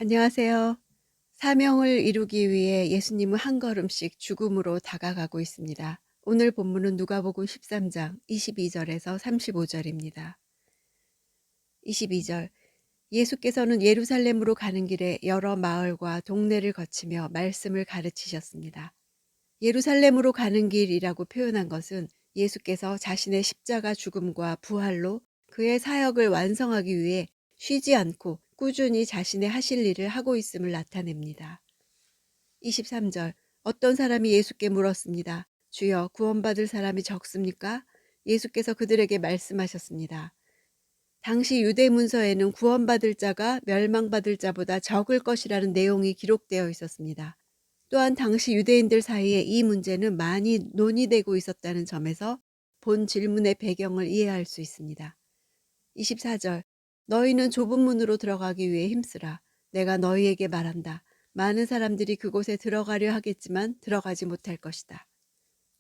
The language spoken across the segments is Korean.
안녕하세요. 사명을 이루기 위해 예수님은 한 걸음씩 죽음으로 다가가고 있습니다. 오늘 본문은 누가복음 13장 22절에서 35절입니다. 22절 예수께서는 예루살렘으로 가는 길에 여러 마을과 동네를 거치며 말씀을 가르치셨습니다. 예루살렘으로 가는 길이라고 표현한 것은 예수께서 자신의 십자가 죽음과 부활로 그의 사역을 완성하기 위해 쉬지 않고 꾸준히 자신의 하실 일을 하고 있음을 나타냅니다. 23절 어떤 사람이 예수께 물었습니다. 주여, 구원받을 사람이 적습니까? 예수께서 그들에게 말씀하셨습니다. 당시 유대 문서에는 구원받을 자가 멸망받을 자보다 적을 것이라는 내용이 기록되어 있었습니다. 또한 당시 유대인들 사이에 이 문제는 많이 논의되고 있었다는 점에서 본 질문의 배경을 이해할 수 있습니다. 24절 너희는 좁은 문으로 들어가기 위해 힘쓰라. 내가 너희에게 말한다. 많은 사람들이 그곳에 들어가려 하겠지만 들어가지 못할 것이다.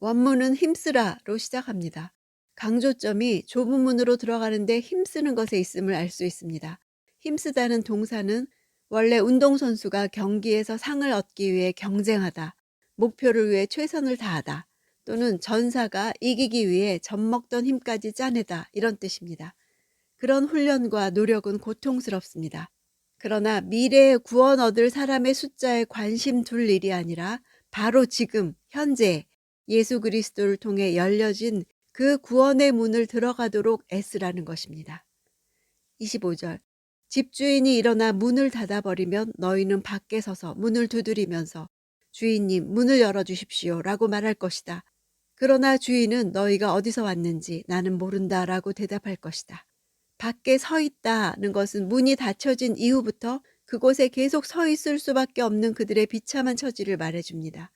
원문은 힘쓰라로 시작합니다. 강조점이 좁은 문으로 들어가는데 힘쓰는 것에 있음을 알 수 있습니다. 힘쓰다는 동사는 원래 운동선수가 경기에서 상을 얻기 위해 경쟁하다, 목표를 위해 최선을 다하다, 또는 전사가 이기기 위해 젖먹던 힘까지 짜내다 이런 뜻입니다. 그런 훈련과 노력은 고통스럽습니다. 그러나 미래에 구원 얻을 사람의 숫자에 관심 둘 일이 아니라 바로 지금 현재 예수 그리스도를 통해 열려진 그 구원의 문을 들어가도록 애쓰라는 것입니다. 25절 집주인이 일어나 문을 닫아버리면 너희는 밖에 서서 문을 두드리면서 주인님 문을 열어주십시오 라고 말할 것이다. 그러나 주인은 너희가 어디서 왔는지 나는 모른다 라고 대답할 것이다. 밖에 서 있다는 것은 문이 닫혀진 이후부터 그곳에 계속 서 있을 수밖에 없는 그들의 비참한 처지를 말해줍니다.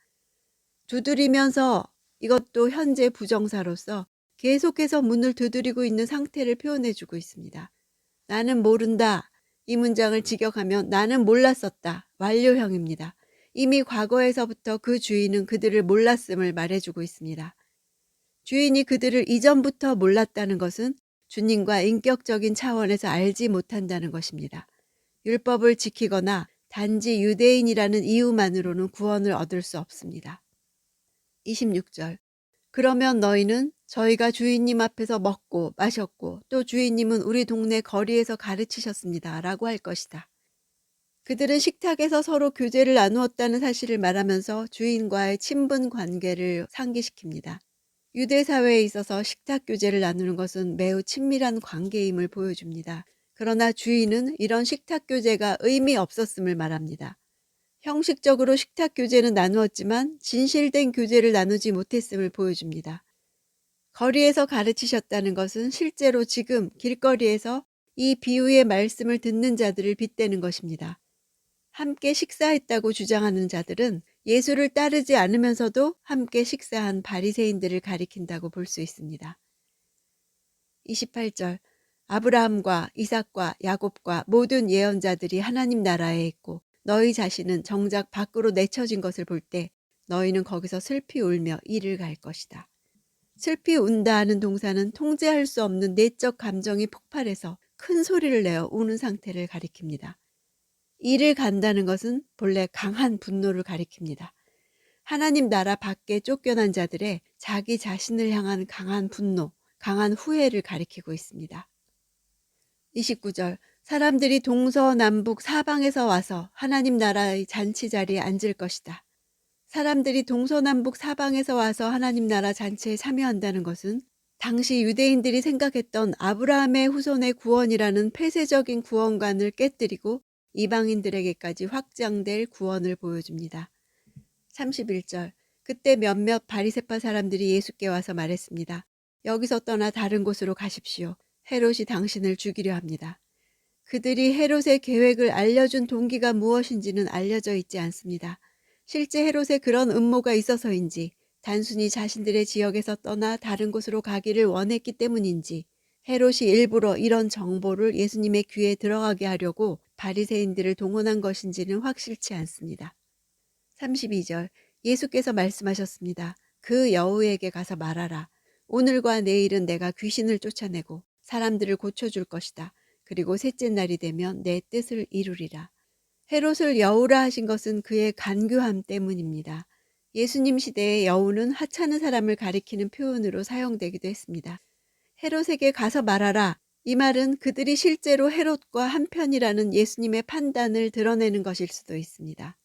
두드리면서 이것도 현재 부정사로서 계속해서 문을 두드리고 있는 상태를 표현해주고 있습니다. 나는 모른다. 이 문장을 직역하면 나는 몰랐었다. 완료형입니다. 이미 과거에서부터 그 주인은 그들을 몰랐음을 말해주고 있습니다. 주인이 그들을 이전부터 몰랐다는 것은 주님과 인격적인 차원에서 알지 못한다는 것입니다. 율법을 지키거나 단지 유대인이라는 이유만으로는 구원을 얻을 수 없습니다. 26절 그러면 너희는 저희가 주인님 앞에서 먹고 마셨고 또 주인님은 우리 동네 거리에서 가르치셨습니다. 라고 할 것이다. 그들은 식탁에서 서로 교제를 나누었다는 사실을 말하면서 주인과의 친분 관계를 상기시킵니다. 유대 사회에 있어서 식탁 교제를 나누는 것은 매우 친밀한 관계임을 보여줍니다. 그러나 주인은 이런 식탁 교제가 의미 없었음을 말합니다. 형식적으로 식탁 교제는 나누었지만 진실된 교제를 나누지 못했음을 보여줍니다. 거리에서 가르치셨다는 것은 실제로 지금 길거리에서 이 비유의 말씀을 듣는 자들을 빗대는 것입니다. 함께 식사했다고 주장하는 자들은 예수를 따르지 않으면서도 함께 식사한 바리새인들을 가리킨다고 볼 수 있습니다. 28절 아브라함과 이삭과 야곱과 모든 예언자들이 하나님 나라에 있고 너희 자신은 정작 밖으로 내쳐진 것을 볼 때 너희는 거기서 슬피 울며 이를 갈 것이다. 슬피 운다 하는 동사는 통제할 수 없는 내적 감정이 폭발해서 큰 소리를 내어 우는 상태를 가리킵니다. 이를 간다는 것은 본래 강한 분노를 가리킵니다. 하나님 나라 밖에 쫓겨난 자들의 자기 자신을 향한 강한 분노, 강한 후회를 가리키고 있습니다. 29절 사람들이 동서남북 사방에서 와서 하나님 나라의 잔치 자리에 앉을 것이다. 사람들이 동서남북 사방에서 와서 하나님 나라 잔치에 참여한다는 것은 당시 유대인들이 생각했던 아브라함의 후손의 구원이라는 폐쇄적인 구원관을 깨뜨리고 이방인들에게까지 확장될 구원을 보여줍니다. 31절 그때 몇몇 바리새파 사람들이 예수께 와서 말했습니다. 여기서 떠나 다른 곳으로 가십시오. 헤롯이 당신을 죽이려 합니다. 그들이 헤롯의 계획을 알려준 동기가 무엇인지는 알려져 있지 않습니다. 실제 헤롯에 그런 음모가 있어서인지 단순히 자신들의 지역에서 떠나 다른 곳으로 가기를 원했기 때문인지 헤롯이 일부러 이런 정보를 예수님의 귀에 들어가게 하려고 바리새인들을 동원한 것인지는 확실치 않습니다. 32절 예수께서 말씀하셨습니다. 그 여우에게 가서 말하라. 오늘과 내일은 내가 귀신을 쫓아내고 사람들을 고쳐줄 것이다. 그리고 셋째 날이 되면 내 뜻을 이루리라. 헤롯을 여우라 하신 것은 그의 간교함 때문입니다. 예수님 시대의 여우는 하찮은 사람을 가리키는 표현으로 사용되기도 했습니다. 헤롯에게 가서 말하라. 이 말은 그들이 실제로 헤롯과 한편이라는 예수님의 판단을 드러내는 것일 수도 있습니다.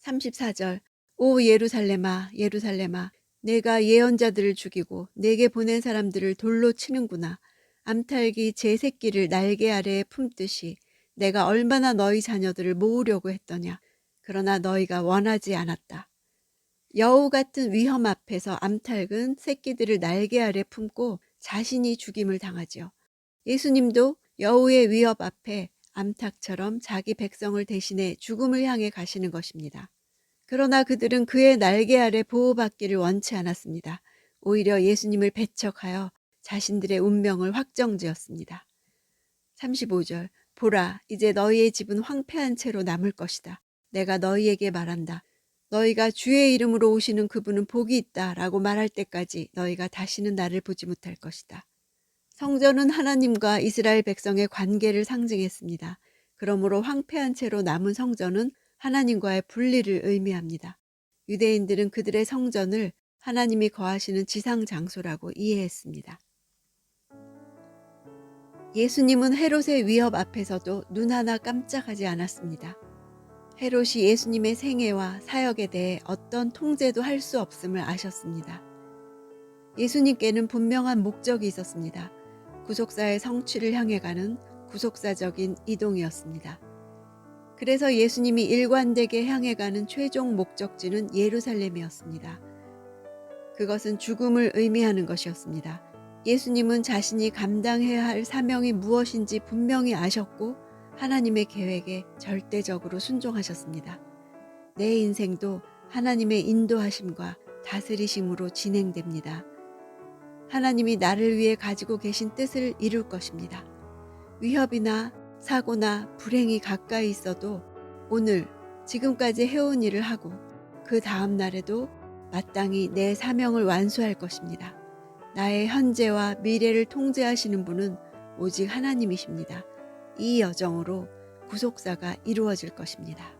34절 오 예루살렘아 예루살렘아 내가 예언자들을 죽이고 내게 보낸 사람들을 돌로 치는구나. 암탉이 제 새끼를 날개 아래에 품듯이 내가 얼마나 너희 자녀들을 모으려고 했더냐. 그러나 너희가 원하지 않았다. 여우 같은 위험 앞에서 암탉은 새끼들을 날개 아래 품고 자신이 죽임을 당하지요. 예수님도 여우의 위협 앞에 암탉처럼 자기 백성을 대신해 죽음을 향해 가시는 것입니다. 그러나 그들은 그의 날개 아래 보호받기를 원치 않았습니다. 오히려 예수님을 배척하여 자신들의 운명을 확정지었습니다. 35절 보라 이제 너희의 집은 황폐한 채로 남을 것이다. 내가 너희에게 말한다. 너희가 주의 이름으로 오시는 그분은 복이 있다 라고 말할 때까지 너희가 다시는 나를 보지 못할 것이다. 성전은 하나님과 이스라엘 백성의 관계를 상징했습니다. 그러므로 황폐한 채로 남은 성전은 하나님과의 분리를 의미합니다. 유대인들은 그들의 성전을 하나님이 거하시는 지상 장소라고 이해했습니다. 예수님은 헤롯의 위협 앞에서도 눈 하나 깜짝하지 않았습니다. 헤롯이 예수님의 생애와 사역에 대해 어떤 통제도 할 수 없음을 아셨습니다. 예수님께는 분명한 목적이 있었습니다. 구속사의 성취를 향해 가는 구속사적인 이동이었습니다. 그래서 예수님이 일관되게 향해 가는 최종 목적지는 예루살렘이었습니다. 그것은 죽음을 의미하는 것이었습니다. 예수님은 자신이 감당해야 할 사명이 무엇인지 분명히 아셨고 하나님의 계획에 절대적으로 순종하셨습니다. 내 인생도 하나님의 인도하심과 다스리심으로 진행됩니다. 하나님이 나를 위해 가지고 계신 뜻을 이룰 것입니다. 위협이나 사고나 불행이 가까이 있어도 오늘 지금까지 해온 일을 하고 그 다음 날에도 마땅히 내 사명을 완수할 것입니다. 나의 현재와 미래를 통제하시는 분은 오직 하나님이십니다. 이 여정으로 구속사가 이루어질 것입니다.